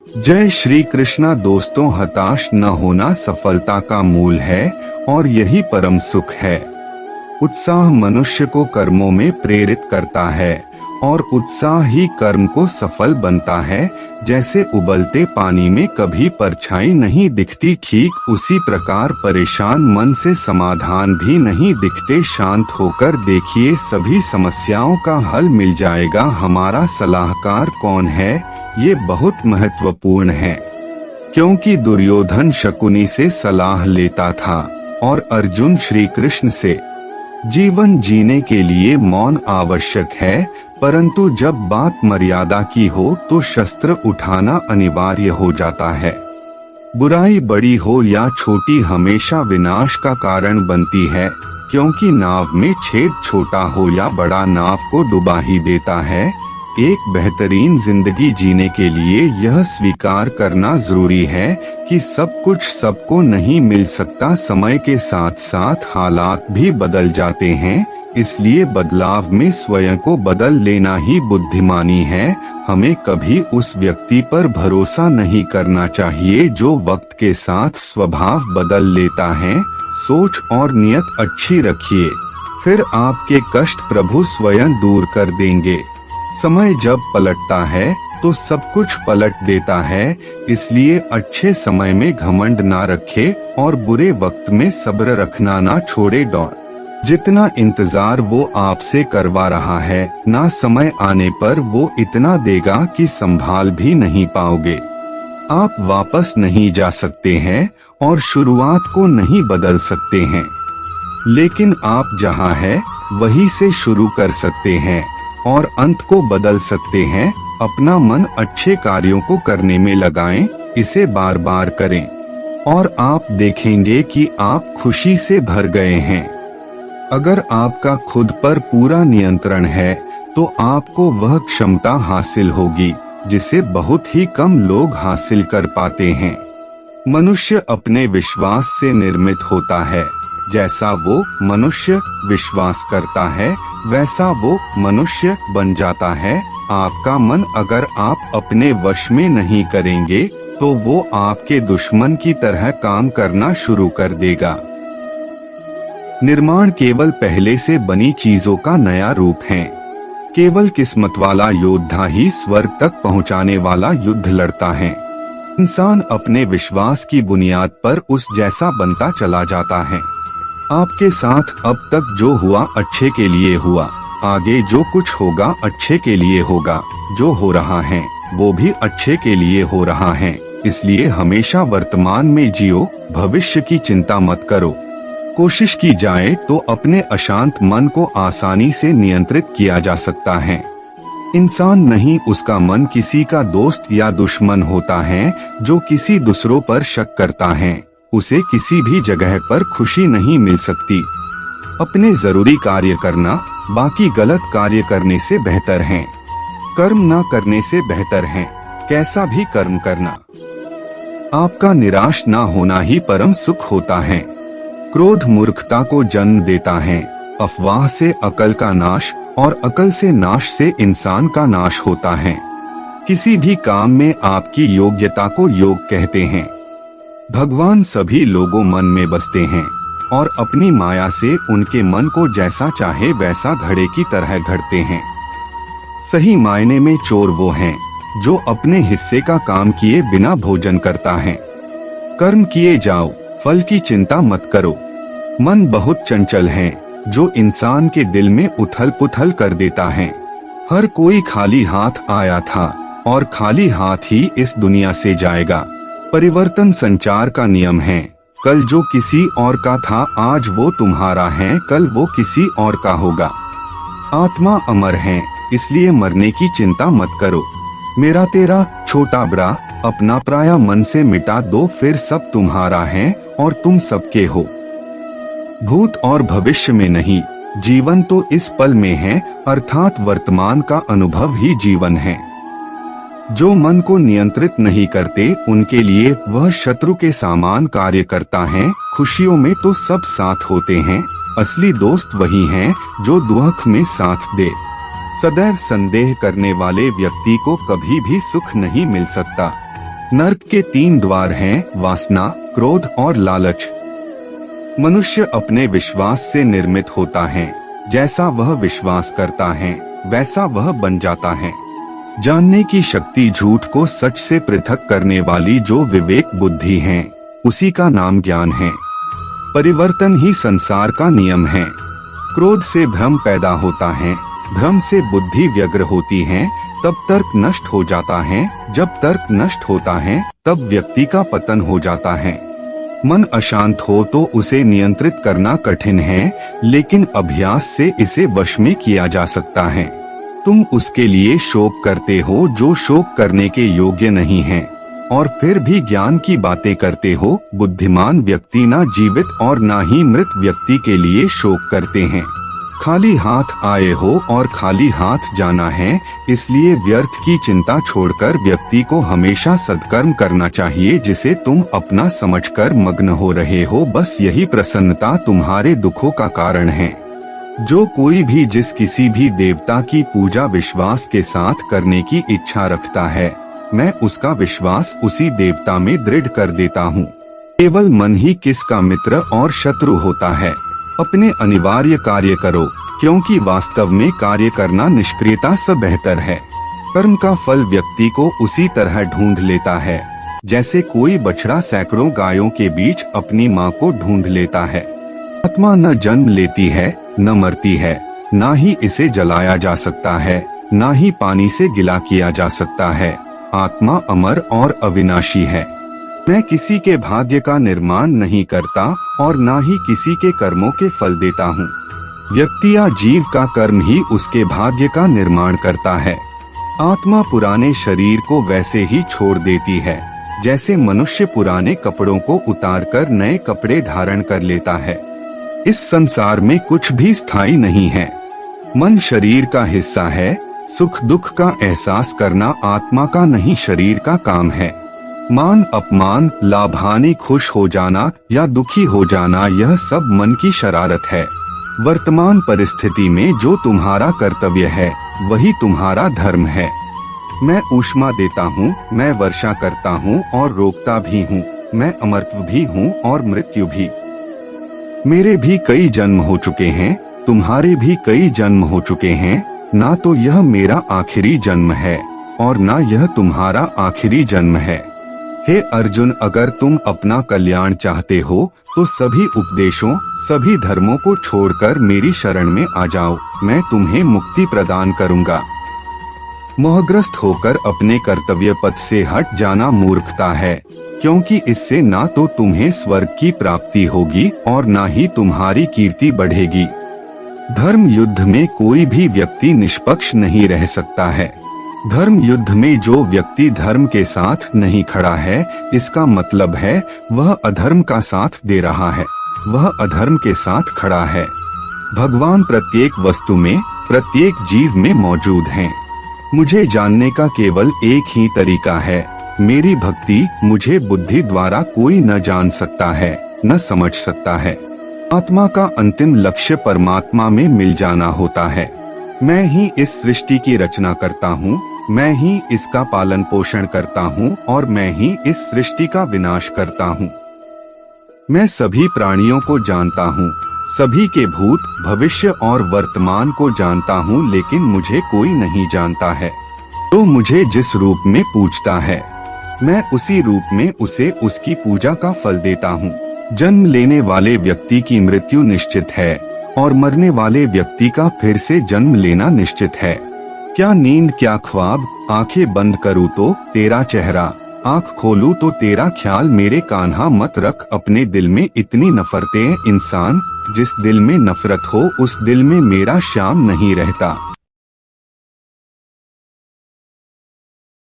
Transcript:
जय श्री कृष्णा। दोस्तों, हताश न होना सफलता का मूल है और यही परम सुख है। उत्साह मनुष्य को कर्मों में प्रेरित करता है और उत्साह ही कर्म को सफल बनता है। जैसे उबलते पानी में कभी परछाई नहीं दिखती, ठीक उसी प्रकार परेशान मन से समाधान भी नहीं दिखते। शांत होकर देखिए, सभी समस्याओं का हल मिल जाएगा। हमारा सलाहकार कौन है, ये बहुत महत्वपूर्ण है, क्योंकि दुर्योधन शकुनी से सलाह लेता था और अर्जुन श्री कृष्ण से। जीवन जीने के लिए मौन आवश्यक है, परंतु जब बात मर्यादा की हो तो शस्त्र उठाना अनिवार्य हो जाता है। बुराई बड़ी हो या छोटी हमेशा विनाश का कारण बनती है, क्योंकि नाव में छेद छोटा हो या बड़ा नाव को डुबा ही देता है। एक बेहतरीन जिंदगी जीने के लिए यह स्वीकार करना जरूरी है कि सब कुछ सबको नहीं मिल सकता। समय के साथ साथ हालात भी बदल जाते हैं, इसलिए बदलाव में स्वयं को बदल लेना ही बुद्धिमानी है। हमें कभी उस व्यक्ति पर भरोसा नहीं करना चाहिए जो वक्त के साथ स्वभाव बदल लेता है। सोच और नियत अच्छी रखिए, फिर आपके कष्ट प्रभु स्वयं दूर कर देंगे। समय जब पलटता है तो सब कुछ पलट देता है, इसलिए अच्छे समय में घमंड ना रखे और बुरे वक्त में सब्र रखना ना छोड़े। जितना इंतजार वो आपसे करवा रहा है, ना समय आने पर वो इतना देगा कि संभाल भी नहीं पाओगे। आप वापस नहीं जा सकते हैं और शुरुआत को नहीं बदल सकते हैं, लेकिन आप जहां हैं वहीं से शुरू कर सकते हैं और अंत को बदल सकते हैं। अपना मन अच्छे कार्यों को करने में लगाएं, इसे बार बार करें और आप देखेंगे कि आप खुशी से भर गए हैं। अगर आपका खुद पर पूरा नियंत्रण है तो आपको वह क्षमता हासिल होगी जिसे बहुत ही कम लोग हासिल कर पाते हैं। मनुष्य अपने विश्वास से निर्मित होता है। जैसा वो मनुष्य विश्वास करता है वैसा वो मनुष्य बन जाता है। आपका मन अगर आप अपने वश में नहीं करेंगे तो वो आपके दुश्मन की तरह काम करना शुरू कर देगा। निर्माण केवल पहले से बनी चीजों का नया रूप है। केवल किस्मत वाला योद्धा ही स्वर्ग तक पहुंचाने वाला युद्ध लड़ता है। इंसान अपने विश्वास की बुनियाद पर उस जैसा बनता चला जाता है। आपके साथ अब तक जो हुआ अच्छे के लिए हुआ, आगे जो कुछ होगा अच्छे के लिए होगा। जो हो रहा है वो भी अच्छे के लिए हो रहा है, इसलिए हमेशा वर्तमान में जियो, भविष्य की चिंता मत करो। कोशिश की जाए तो अपने अशांत मन को आसानी से नियंत्रित किया जा सकता है। इंसान नहीं, उसका मन किसी का दोस्त या दुश्मन होता है जो किसी दूसरों पर शक करता है। उसे किसी भी जगह पर खुशी नहीं मिल सकती। अपने जरूरी कार्य करना बाकी गलत कार्य करने से बेहतर है। कर्म ना करने से बेहतर है कैसा भी कर्म करना। आपका निराश ना होना ही परम सुख होता है। क्रोध मूर्खता को जन्म देता है। अफवाह से अकल का नाश और अकल से नाश से इंसान का नाश होता है। किसी भी काम में आपकी योग्यता को योग कहते हैं। भगवान सभी लोगों मन में बसते हैं और अपनी माया से उनके मन को जैसा चाहे वैसा घड़े की तरह घड़ते हैं। सही मायने में चोर वो हैं जो अपने हिस्से का काम किए बिना भोजन करता है। कर्म किए जाओ, फल की चिंता मत करो। मन बहुत चंचल है जो इंसान के दिल में उथल पुथल कर देता है। हर कोई खाली हाथ आया था और खाली हाथ ही इस दुनिया से जाएगा। परिवर्तन संचार का नियम है। कल जो किसी और का था आज वो तुम्हारा है, कल वो किसी और का होगा। आत्मा अमर है, इसलिए मरने की चिंता मत करो। मेरा तेरा छोटा बड़ा अपना पराया मन से मिटा दो, फिर सब तुम्हारा है और तुम सबके हो। भूत और भविष्य में नहीं, जीवन तो इस पल में है, अर्थात वर्तमान का अनुभव ही जीवन है। जो मन को नियंत्रित नहीं करते उनके लिए वह शत्रु के समान कार्य करता है। खुशियों में तो सब साथ होते हैं, असली दोस्त वही हैं जो दुख में साथ दे। सदैव संदेह करने वाले व्यक्ति को कभी भी सुख नहीं मिल सकता। नर्क के 3 द्वार हैं, वासना, क्रोध और लालच। मनुष्य अपने विश्वास से निर्मित होता है। जैसा वह विश्वास करता है वैसा वह बन जाता है। जानने की शक्ति झूठ को सच से पृथक करने वाली जो विवेक बुद्धि है, उसी का नाम ज्ञान है। परिवर्तन ही संसार का नियम है। क्रोध से भ्रम पैदा होता है, भ्रम से बुद्धि व्यग्र होती है, तब तर्क नष्ट हो जाता है। जब तर्क नष्ट होता है तब व्यक्ति का पतन हो जाता है। मन अशांत हो तो उसे नियंत्रित करना कठिन है, लेकिन अभ्यास से इसे वश में किया जा सकता है। तुम उसके लिए शोक करते हो जो शोक करने के योग्य नहीं है, और फिर भी ज्ञान की बातें करते हो। बुद्धिमान व्यक्ति ना जीवित और ना ही मृत व्यक्ति के लिए शोक करते हैं। खाली हाथ आए हो और खाली हाथ जाना है, इसलिए व्यर्थ की चिंता छोड़कर व्यक्ति को हमेशा सत्कर्म करना चाहिए जिसे तुम अपना समझकर मग्न हो रहे हो। बस यही प्रसन्नता तुम्हारे दुखों का कारण है। जो कोई भी जिस किसी भी देवता की पूजा विश्वास के साथ करने की इच्छा रखता है, मैं उसका विश्वास उसी देवता में दृढ़ कर देता हूँ। केवल मन ही किसका मित्र और शत्रु होता है। अपने अनिवार्य कार्य करो, क्योंकि वास्तव में कार्य करना निष्क्रियता से बेहतर है। कर्म का फल व्यक्ति को उसी तरह ढूंढ लेता है जैसे कोई बछड़ा सैकड़ों गायों के बीच अपनी माँ को ढूंढ लेता है। आत्मा न जन्म लेती है, न मरती है, ना ही इसे जलाया जा सकता है, ना ही पानी से गिला किया जा सकता है। आत्मा अमर और अविनाशी है। मैं किसी के भाग्य का निर्माण नहीं करता और ना ही किसी के कर्मों के फल देता हूँ। व्यक्ति या जीव का कर्म ही उसके भाग्य का निर्माण करता है। आत्मा पुराने शरीर को वैसे ही छोड़ देती है जैसे मनुष्य पुराने कपड़ों को उतारकर नए कपड़े धारण कर लेता है। इस संसार में कुछ भी स्थायी नहीं है। मन शरीर का हिस्सा है। सुख दुख का एहसास करना आत्मा का नहीं शरीर का काम है। मान अपमान, लाभ हानि, खुश हो जाना या दुखी हो जाना, यह सब मन की शरारत है। वर्तमान परिस्थिति में जो तुम्हारा कर्तव्य है वही तुम्हारा धर्म है। मैं ऊष्मा देता हूँ, मैं वर्षा करता हूँ और रोकता भी हूँ, मैं अमरत्व भी हूँ और मृत्यु भी। मेरे भी कई जन्म हो चुके हैं, तुम्हारे भी कई जन्म हो चुके हैं। ना तो यह मेरा आखिरी जन्म है और ना यह तुम्हारा आखिरी जन्म है। हे अर्जुन, अगर तुम अपना कल्याण चाहते हो तो सभी उपदेशों, सभी धर्मों को छोड़कर मेरी शरण में आ जाओ, मैं तुम्हें मुक्ति प्रदान करूंगा। मोहग्रस्त होकर अपने कर्तव्य पथ से हट जाना मूर्खता है, क्योंकि इससे ना तो तुम्हें स्वर्ग की प्राप्ति होगी और ना ही तुम्हारी कीर्ति बढ़ेगी। धर्म युद्ध में कोई भी व्यक्ति निष्पक्ष नहीं रह सकता है। धर्म युद्ध में जो व्यक्ति धर्म के साथ नहीं खड़ा है, इसका मतलब है वह अधर्म का साथ दे रहा है, वह अधर्म के साथ खड़ा है। भगवान प्रत्येक वस्तु में, प्रत्येक जीव में मौजूद हैं। मुझे जानने का केवल एक ही तरीका है, मेरी भक्ति। मुझे बुद्धि द्वारा कोई न जान सकता है, न समझ सकता है। आत्मा का अंतिम लक्ष्य परमात्मा में मिल जाना होता है। मैं ही इस सृष्टि की रचना करता हूँ, मैं ही इसका पालन पोषण करता हूँ और मैं ही इस सृष्टि का विनाश करता हूँ। मैं सभी प्राणियों को जानता हूँ, सभी के भूत, भविष्य और वर्तमान को जानता हूँ, लेकिन मुझे कोई नहीं जानता है। तो मुझे जिस रूप में पूजता है, मैं उसी रूप में उसे उसकी पूजा का फल देता हूँ। जन्म लेने वाले व्यक्ति की मृत्यु निश्चित है और मरने वाले व्यक्ति का फिर से जन्म लेना निश्चित है। क्या नींद, क्या ख्वाब, आंखें बंद करूँ तो तेरा चेहरा, आंख खोलूं तो तेरा ख्याल। मेरे कान्हा मत रख अपने दिल में इतनी नफरतें। इंसान, जिस दिल में नफरत हो उस दिल में मेरा श्याम नहीं रहता।